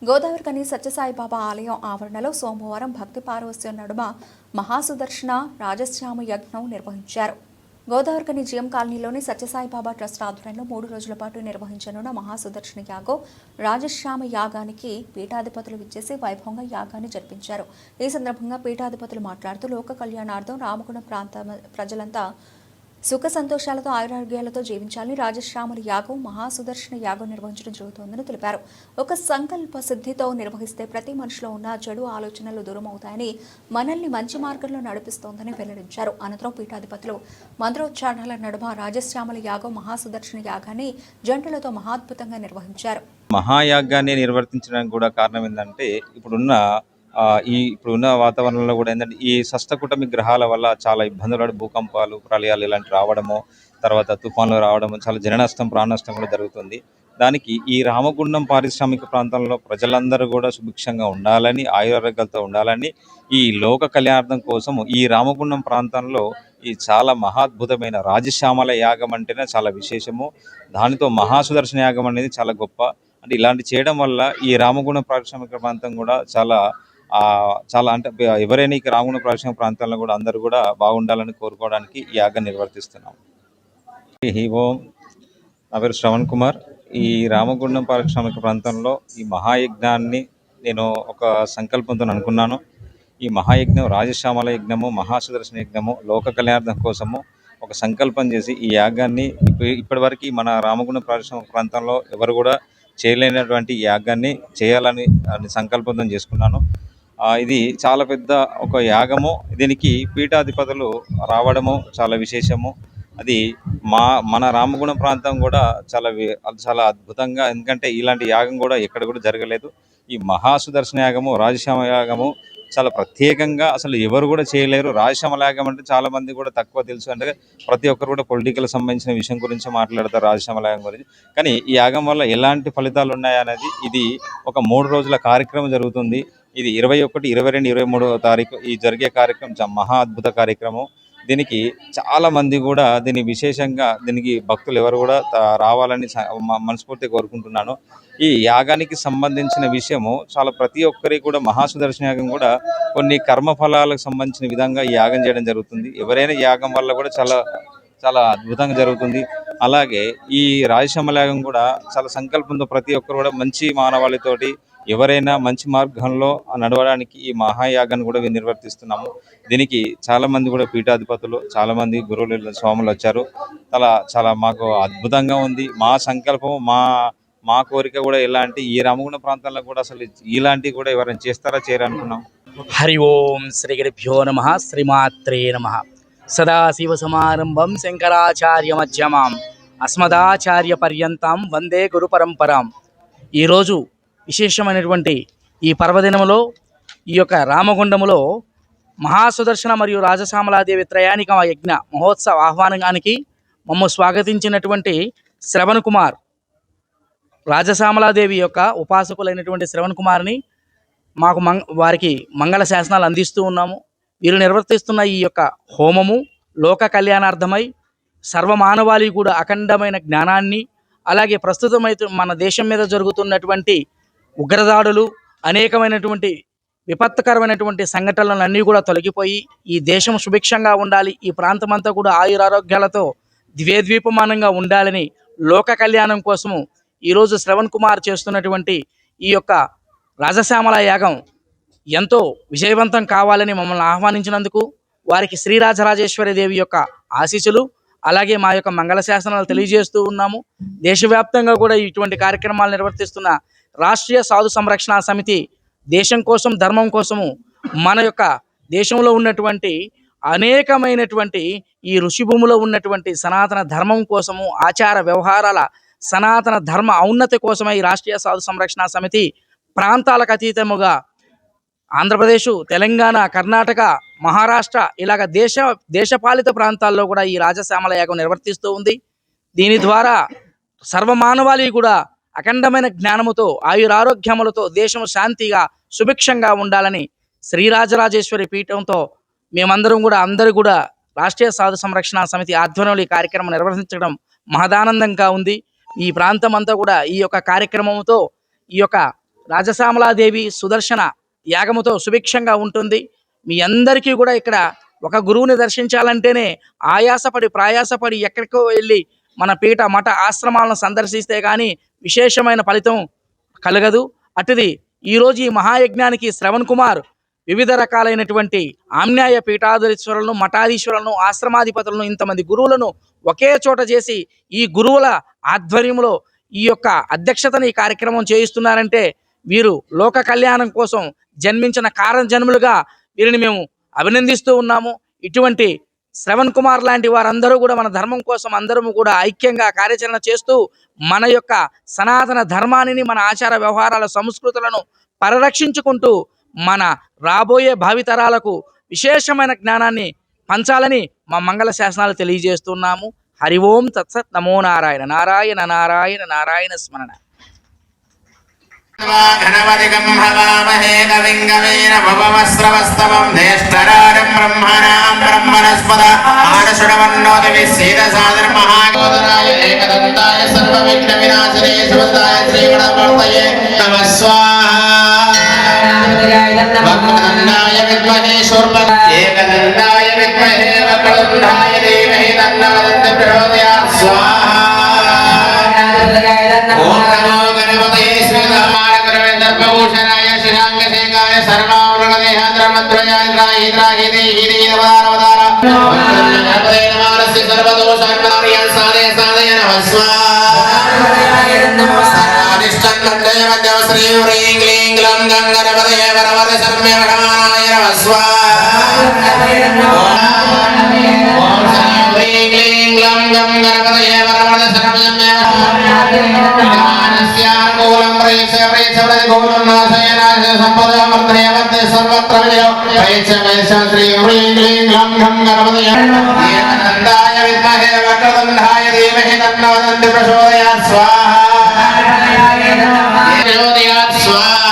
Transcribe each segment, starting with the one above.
గోదావరికని సత్యసాయిబాబా ఆలయం ఆవరణలో సోమవారం భక్తి పారవస్యం నడుమ మహాసుదర్శన రాజశ్యామ యజ్ఞం నిర్వహించారు. గోదావరికని జిఎం కాలనీలోని సత్యసాయిబాబా ట్రస్ట్ ఆధ్వర్యంలో 3 రోజుల పాటు నిర్వహించనున్న మహాసుదర్శన యాగం రాజశ్యామ యాగానికి పీఠాధిపతులు విచ్చేసి వైభవంగా యాగాన్ని జరిపించారు. ఈ సందర్భంగా పీఠాధిపతులు మాట్లాడుతూ లోక కళ్యాణార్థం రామగుణ ప్రాంత ప్రజలంతా సుఖ సంతోషాలతో ఆయురారోగ్యాలతో జీవించాలని రాజశ్యాముల యాగం మహాసుదర్శన యాగం నిర్వహించడం జరుగుతోందని తెలిపారు. ఒక సంకల్ప సిద్ధితో నిర్వహిస్తే ప్రతి మనిషిలో ఉన్న చెడు ఆలోచనలు దూరం అవుతాయని, మనల్ని మంచి మార్గంలో నడిపిస్తోందని వెల్లడించారు. అనంతరం పీఠాధిపతులు మంత్రోచ్చారణల నడుమ రాజశ్యాముల యాగం మహాసుదర్శన యాగాన్ని జంటలతో మహాద్భుతంగా నిర్వహించారు. మహాయాగాన్ని నిర్వర్తించడానికి కూడా కారణం ఏంటంటే ఇప్పుడున్న వాతావరణంలో కూడా ఏంటంటే ఈ షష్టకుటమి గ్రహాల వల్ల చాలా ఇబ్బందులు, భూకంపాలు, ప్రళయాలు ఇలాంటి రావడము, తర్వాత తుఫాన్లు రావడము, చాలా జన నష్టం, ప్రాణ నష్టం కూడా జరుగుతుంది. దానికి ఈ రామగుండం పారిశ్రామిక ప్రాంతంలో ప్రజలందరూ కూడా సుభిక్షంగా ఉండాలని, ఆయురారోగ్యాలతో ఉండాలని, ఈ లోక కళ్యాణార్థం కోసము ఈ రామగుండం ప్రాంతంలో ఈ చాలా మహాద్భుతమైన రాజశ్యామల యాగం అంటేనే చాలా విశేషము. దానితో మహాసుదర్శన యాగం అనేది చాలా గొప్ప. అంటే ఇలాంటి చేయడం వల్ల ఈ రామగుండం పారిశ్రామిక ప్రాంతం కూడా చాలా అంటే ఎవరైనా ఈ రామగుండం పారిశ్రామిక ప్రాంతాల్లో కూడా అందరూ కూడా బాగుండాలని కోరుకోవడానికి ఈ యాగం నిర్వర్తిస్తున్నాం. ఓం, నా పేరు శ్రవణ్ కుమార్. ఈ రామగుండం పారిశ్రామిక ప్రాంతంలో ఈ మహాయజ్ఞాన్ని నేను ఒక సంకల్పంతో అనుకున్నాను. ఈ మహాయజ్ఞం రాజశ్యామల యజ్ఞము, మహాసుదర్శన యజ్ఞము, లోక కళ్యాణార్థం కోసము ఒక సంకల్పం చేసి ఈ యాగాన్ని ఇప్పటివరకు మన రామగుండం పారిశ్రామిక ప్రాంతంలో ఎవరు కూడా చేయలేనటువంటి యాగాన్ని చేయాలని సంకల్పం చేసుకున్నాను. ఇది చాలా పెద్ద ఒక యాగము. దీనికి పీఠాధిపతులు రావడము చాలా విశేషము. అది మన రామగుణం ప్రాంతం కూడా చాలా అద్భుతంగా, ఎందుకంటే ఇలాంటి యాగం కూడా ఎక్కడ కూడా జరగలేదు. ఈ మహాసుదర్శన యాగము, రాజశ్యామ యాగము చాలా ప్రత్యేకంగా, అసలు ఎవరు కూడా చేయలేరు. రాజశ్యామ యాగం అంటే చాలా మంది కూడా తక్కువ తెలుసు, అంటే ప్రతి ఒక్కరు కూడా పొలిటికల్ సంబంధించిన విషయం గురించి మాట్లాడతారు, రాజశ్యామ యాగం గురించి. కానీ ఈ యాగం వల్ల ఎలాంటి ఫలితాలు ఉన్నాయనేది, ఇది ఒక 3 రోజుల కార్యక్రమం జరుగుతుంది. ఇది 21, 22, 23వ తారీఖు ఈ జరిగే కార్యక్రమం మహా అద్భుత కార్యక్రమం. దీనికి చాలా మంది కూడా దీనికి భక్తులు ఎవరు కూడా రావాలని మనస్ఫూర్తిగా కోరుకుంటున్నాను. ఈ యాగానికి సంబంధించిన విషయము ప్రతి ఒక్కరికి కూడా మహాసుదర్శన యాగం కూడా కొన్ని కర్మఫలాలకు సంబంధించిన విధంగా ఈ యాగం చేయడం జరుగుతుంది. ఎవరైనా యాగం వల్ల కూడా చాలా అద్భుతంగా జరుగుతుంది. అలాగే ఈ రాజశ్యామల యాగం కూడా చాలా సంకల్పంతో ప్రతి ఒక్కరు కూడా మంచి మానవాళితోటి ఎవరైనా మంచి మార్గంలో నడవడానికి ఈ మహాయాగాన్ని కూడా నిర్వర్తిస్తున్నాము. దీనికి చాలా మంది కూడా పీఠాధిపతులు, చాలా మంది గురువులు, స్వాములు వచ్చారు. చాలా మాకు అద్భుతంగా ఉంది. మా సంకల్పం, మా కోరిక కూడా ఈ రామగుండం ప్రాంతాల్లో కూడా అసలు ఇలాంటివి కూడా ఎవరైనా చేస్తారా, చేయరనుకున్నాం. హరి ఓం శ్రీ గురుభ్యో నమః. శ్రీమాత్రే నమః. సదాశివ సమారంభం శంకరాచార్య మధ్యమాం అస్మదాచార్య పర్యంతం వందే గురు పరంపరాం. ఈరోజు విశేషమైనటువంటి ఈ పర్వదినములో ఈ యొక్క రామగుండములో మహాసుదర్శన మరియు రాజశ్యామలాదేవి త్రయాణిక యజ్ఞ మహోత్సవ ఆహ్వానానికి మమ్మ స్వాగతించినటువంటి శ్రవణ్ కుమార్, రాజశ్యామలాదేవి యొక్క ఉపాసకులైనటువంటి శ్రవణ్ కుమార్ని వారికి మంగళ శాసనాలు అందిస్తూ ఉన్నాము. వీరు నిర్వర్తిస్తున్న ఈ యొక్క హోమము లోక కళ్యాణార్థమై సర్వమానవాళి కూడా అఖండమైన జ్ఞానాన్ని, అలాగే ప్రస్తుతమైతే మన దేశం మీద జరుగుతున్నటువంటి ఉగ్రదాడులు, అనేకమైనటువంటి విపత్కరమైనటువంటి సంఘటనలు అన్నీ కూడా తొలగిపోయి ఈ దేశం సుభిక్షంగా ఉండాలి, ఈ ప్రాంతమంతా కూడా ఆయురారోగ్యాలతో ద్వేద్వీపమానంగా ఉండాలని లోక కళ్యాణం కోసము ఈరోజు శ్రవణ్ కుమార్ చేస్తున్నటువంటి ఈ యొక్క రాజశ్యామల యాగం ఎంతో విజయవంతం కావాలని మమ్మల్ని ఆహ్వానించినందుకు వారికి శ్రీరాజరాజేశ్వరి దేవి యొక్క ఆశీస్సులు, అలాగే మా యొక్క మంగళ శాసనాలు తెలియజేస్తూ ఉన్నాము. దేశవ్యాప్తంగా కూడా ఇటువంటి కార్యక్రమాలు నిర్వర్తిస్తున్న రాష్ట్రీయ సాధు సంరక్షణ సమితి దేశం కోసం, ధర్మం కోసము, మన యొక్క దేశంలో ఉన్నటువంటి అనేకమైనటువంటి ఈ ఋషిభూమిలో ఉన్నటువంటి సనాతన ధర్మం కోసము, ఆచార వ్యవహారాల సనాతన ధర్మ ఔన్నతి కోసమై ఈ రాష్ట్రీయ సాధు సంరక్షణ సమితి ప్రాంతాలకు అతీతముగా ఆంధ్రప్రదేశ్, తెలంగాణ, కర్ణాటక, మహారాష్ట్ర ఇలాగ దేశపాలిత ప్రాంతాల్లో కూడా ఈ రాజశ్యామల యాగం నిర్వర్తిస్తూ ఉంది. దీని ద్వారా సర్వమానవాళి కూడా అఖండమైన జ్ఞానముతో, ఆయురారోగ్యములతో దేశం శాంతిగా సుభిక్షంగా ఉండాలని శ్రీరాజరాజేశ్వరి పీఠంతో అందరూ కూడా రాష్ట్రీయ సాధు సంరక్షణ సమితి ఆధ్వర్యంలో ఈ కార్యక్రమం నిర్వహించడం మహదానందంగా ఉంది. ఈ ప్రాంతం అంతా కూడా ఈ యొక్క కార్యక్రమంతో ఈ యొక్క రాజశ్యామలాదేవి సుదర్శన యాగముతో సుభిక్షంగా ఉంటుంది. మీ అందరికీ కూడా ఇక్కడ ఒక గురువుని దర్శించాలంటేనే ఆయాసపడి ప్రయాసపడి ఎక్కడికో వెళ్ళి మన పీఠ మఠ ఆశ్రమాలను సందర్శిస్తే కానీ విశేషమైన ఫలితం కలగదు. అటుది ఈరోజు ఈ మహాయజ్ఞానికి శ్రవణ్ కుమార్ వివిధ రకాలైనటువంటి ఆమ్నాయ పీఠాధీశ్వరులను, మఠాధీశ్వరులను, ఆశ్రమాధిపతులను, ఇంతమంది గురువులను ఒకే చోట చేసి ఈ గురువుల ఆధ్వర్యంలో ఈ యొక్క అధ్యక్షతను ఈ కార్యక్రమం చేయిస్తున్నారంటే వీరు లోక కళ్యాణం కోసం జన్మించిన కారణ జన్ములుగా వీరిని మేము అభినందిస్తూ ఉన్నాము. ఇటువంటి శ్రవణ్ కుమార్ లాంటి వారందరూ కూడా మన ధర్మం కోసం అందరము కూడా ఐక్యంగా కార్యాచరణ చేస్తూ మన యొక్క సనాతన ధర్మాన్ని, మన ఆచార వ్యవహారాల సంస్కృతులను పరిరక్షించుకుంటూ మన రాబోయే భావితరాలకు విశేషమైన జ్ఞానాన్ని పంచాలని మా మంగళ శాసనాలు తెలియజేస్తున్నాము. హరి ఓం తత్సత్. నమో నారాయణ. నారాయణ నారాయణ నారాయణ స్మరణ. ఘనవదిగం హవామహే కవిం కవీన భవమస్రవస్తవం జ్యేష్ఠరాజం బ్రహ్మణాం బ్రహ్మణస్పద ఆనశృణవన్నోతి విశ్వేదసాదర మహాగోదరాయ ఏకదంతాయ సర్వవిఘ్న వినాశనే శివదాయ శ్రీగణమూర్తయే నమః స్వాహా. వక్రదండాయ విద్మహే ఏకదండాయ విద్మహే వక్రదండాయ ధీమహి తన్నో దంతి ప్రచోదయాత్ స్వాహా. ఓం నమో గణపతయే శ్రీరామాయ శశాంగశేఖాయ సర్వావృణదేహాద్రమద్రయాయ ద్రాహి దేహి దేవదారవదార గణపతే నమః సర్వదోషాన్మార్య సాదయ సాదయ నమః స్వాహా. సర్వాధిష్ఠానం మధ్యవ శ్రీ హ్రీం క్లీం గ్లం గం గణపతే వరవర సర్వే వరమానాయ నమః స్వాహా. ఓం శ్రీ హ్రీం క్లీం గ్లం గం గణపతే వరవర సర్వే జ్ఞానస్యానుకూలం ప్రేక్ష నాశయనాశ సంపదావర్ధనే వర్ధే సర్వత్ర విజయం ప్రేక్ష శ్రీ హ్రీం క్లీం గ్లం గం గణపతయ ఏకదండాయ విద్మహే వక్రదండాయ ధీమహి తన్నో దంతి ప్రచోదయాత్ స్వాహా. ప్రచోదయాత్ స్వాహా.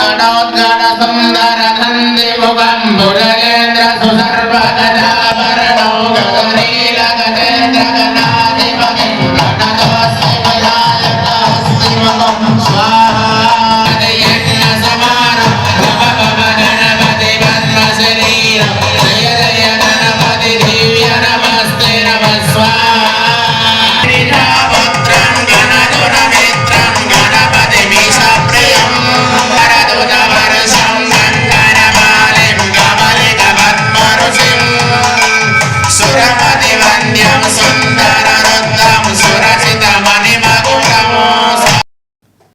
గణోద్గణ సుందర నంది ముఖం భుజగేంద్ర సుసర్వగజాభరణౌ గగనీల గజేంద్ర గణాధిపతి గణదోస్మి వినాయక స్వాహా.